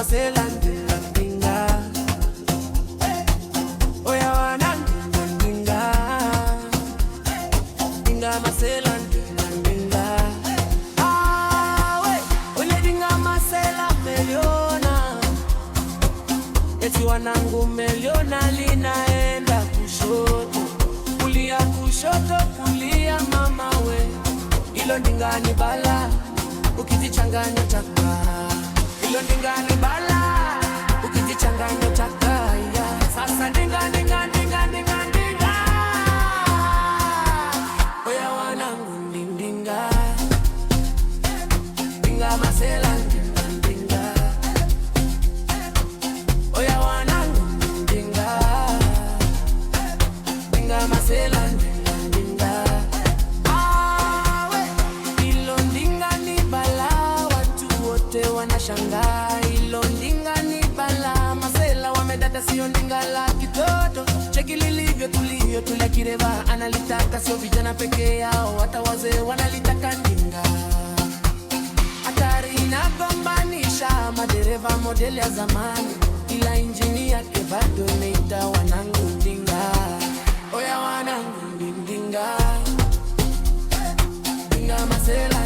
masela ndinga ndinga. Oya wana ndinga ndinga masela ndinga ndinga. We ule dinga masela meliona, eti wanangu meliona linaenda kushoto kulia, kushoto kulia mama we. Ilo ndinga ni bala ukijichanganya taka, ilo ndinga ni bala ukijichanganya taka ya. Sasa ndinga ndinga ndinga ndinga ndinga. Oya wanangu ndinga ndinga masela ndinga ndinga. Oya wanangu ndinga ndinga masela ndinga ndinga. Ilo ndinga ni bala watu wote wanashangaa. Ilo ndinga ni bala masela wamedata, sio ndinga la kitoto. Cheki lilivyo tulio tula kireva analitaka, sio vijana peke yao, hata wazee wanalitaka ndinga. Hatari inagombanisha madereva modeli ya zamani, ila injini yake bado imeita wanangu ndinga. Oya wanangu ndinga ndinga masela